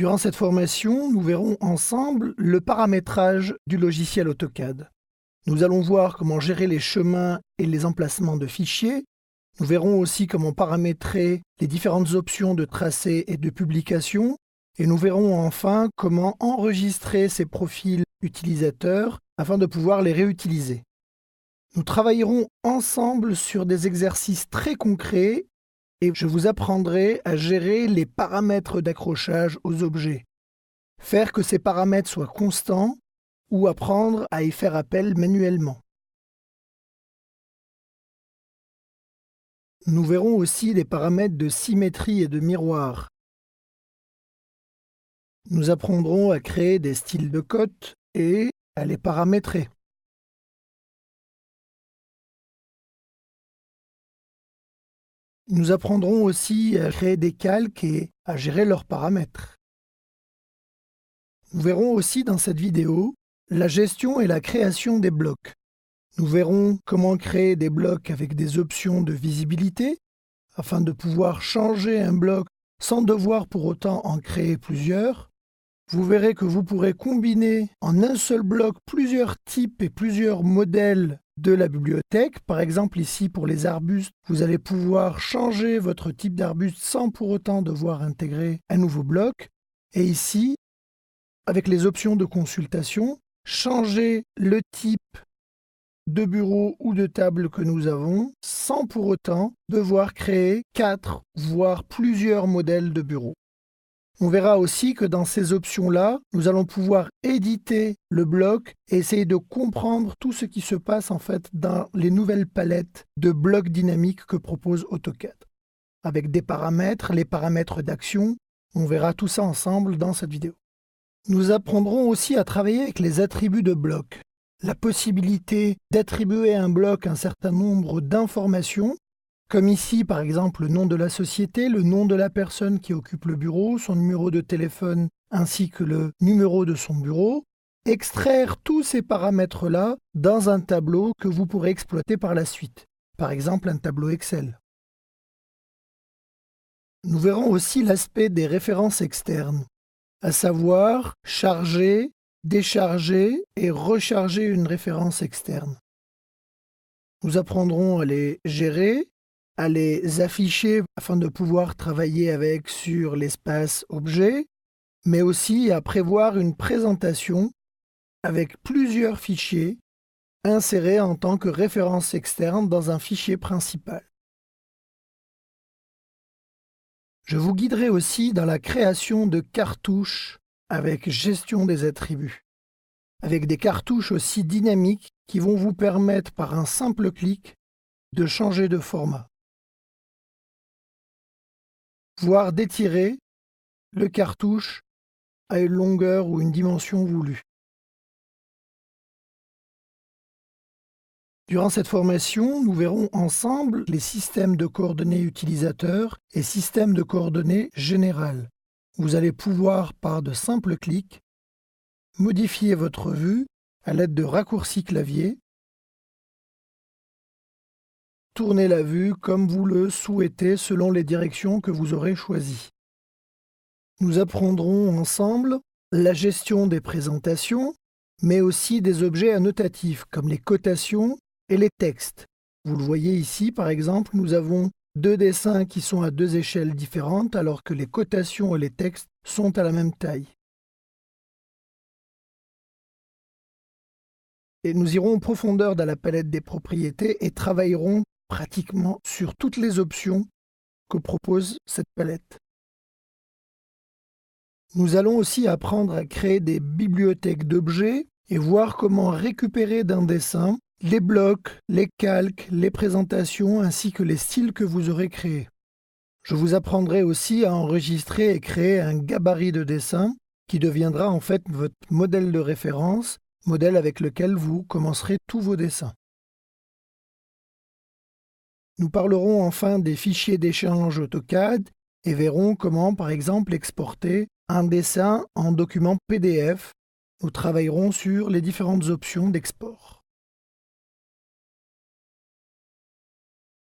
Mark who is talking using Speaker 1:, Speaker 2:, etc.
Speaker 1: Durant cette formation, nous verrons ensemble le paramétrage du logiciel AutoCAD. Nous allons voir comment gérer les chemins et les emplacements de fichiers. Nous verrons aussi comment paramétrer les différentes options de tracé et de publication. Et nous verrons enfin comment enregistrer ces profils utilisateurs afin de pouvoir les réutiliser. Nous travaillerons ensemble sur des exercices très concrets et je vous apprendrai à gérer les paramètres d'accrochage aux objets, faire que ces paramètres soient constants ou apprendre à y faire appel manuellement. Nous verrons aussi les paramètres de symétrie et de miroir. Nous apprendrons à créer des styles de cote et à les paramétrer. Nous apprendrons aussi à créer des calques et à gérer leurs paramètres. Nous verrons aussi dans cette vidéo la gestion et la création des blocs. Nous verrons comment créer des blocs avec des options de visibilité afin de pouvoir changer un bloc sans devoir pour autant en créer plusieurs. Vous verrez que vous pourrez combiner en un seul bloc plusieurs types et plusieurs modèles de la bibliothèque. Par exemple, ici, pour les arbustes, vous allez pouvoir changer votre type d'arbuste sans pour autant devoir intégrer un nouveau bloc. Et ici, avec les options de consultation, changer le type de bureau ou de table que nous avons sans pour autant devoir créer 4 voire plusieurs modèles de bureau. On verra aussi que dans ces options-là, nous allons pouvoir éditer le bloc et essayer de comprendre tout ce qui se passe en fait dans les nouvelles palettes de blocs dynamiques que propose AutoCAD. Avec des paramètres, les paramètres d'action, on verra tout ça ensemble dans cette vidéo. Nous apprendrons aussi à travailler avec les attributs de blocs. La possibilité d'attribuer à un bloc un certain nombre d'informations, comme ici par exemple le nom de la société, le nom de la personne qui occupe le bureau, son numéro de téléphone ainsi que le numéro de son bureau, extraire tous ces paramètres-là dans un tableau que vous pourrez exploiter par la suite, par exemple un tableau Excel. Nous verrons aussi l'aspect des références externes, à savoir charger, décharger et recharger une référence externe. Nous apprendrons à les gérer, à les afficher afin de pouvoir travailler avec sur l'espace objet, mais aussi à prévoir une présentation avec plusieurs fichiers insérés en tant que référence externe dans un fichier principal. Je vous guiderai aussi dans la création de cartouches avec gestion des attributs, avec des cartouches aussi dynamiques qui vont vous permettre par un simple clic de changer de format, voire d'étirer le cartouche à une longueur ou une dimension voulue. Durant cette formation, nous verrons ensemble les systèmes de coordonnées utilisateurs et systèmes de coordonnées générales. Vous allez pouvoir, par de simples clics, modifier votre vue à l'aide de raccourcis clavier, tourner la vue comme vous le souhaitez selon les directions que vous aurez choisies. Nous apprendrons ensemble la gestion des présentations, mais aussi des objets annotatifs comme les cotations et les textes. Vous le voyez ici, par exemple, nous avons 2 dessins qui sont à 2 échelles différentes alors que les cotations et les textes sont à la même taille. Et nous irons en profondeur dans la palette des propriétés et travaillerons pratiquement sur toutes les options que propose cette palette. Nous allons aussi apprendre à créer des bibliothèques d'objets et voir comment récupérer d'un dessin les blocs, les calques, les présentations ainsi que les styles que vous aurez créés. Je vous apprendrai aussi à enregistrer et créer un gabarit de dessin qui deviendra en fait votre modèle de référence, modèle avec lequel vous commencerez tous vos dessins. Nous parlerons enfin des fichiers d'échange AutoCAD et verrons comment, par exemple, exporter un dessin en document PDF. Nous travaillerons sur les différentes options d'export.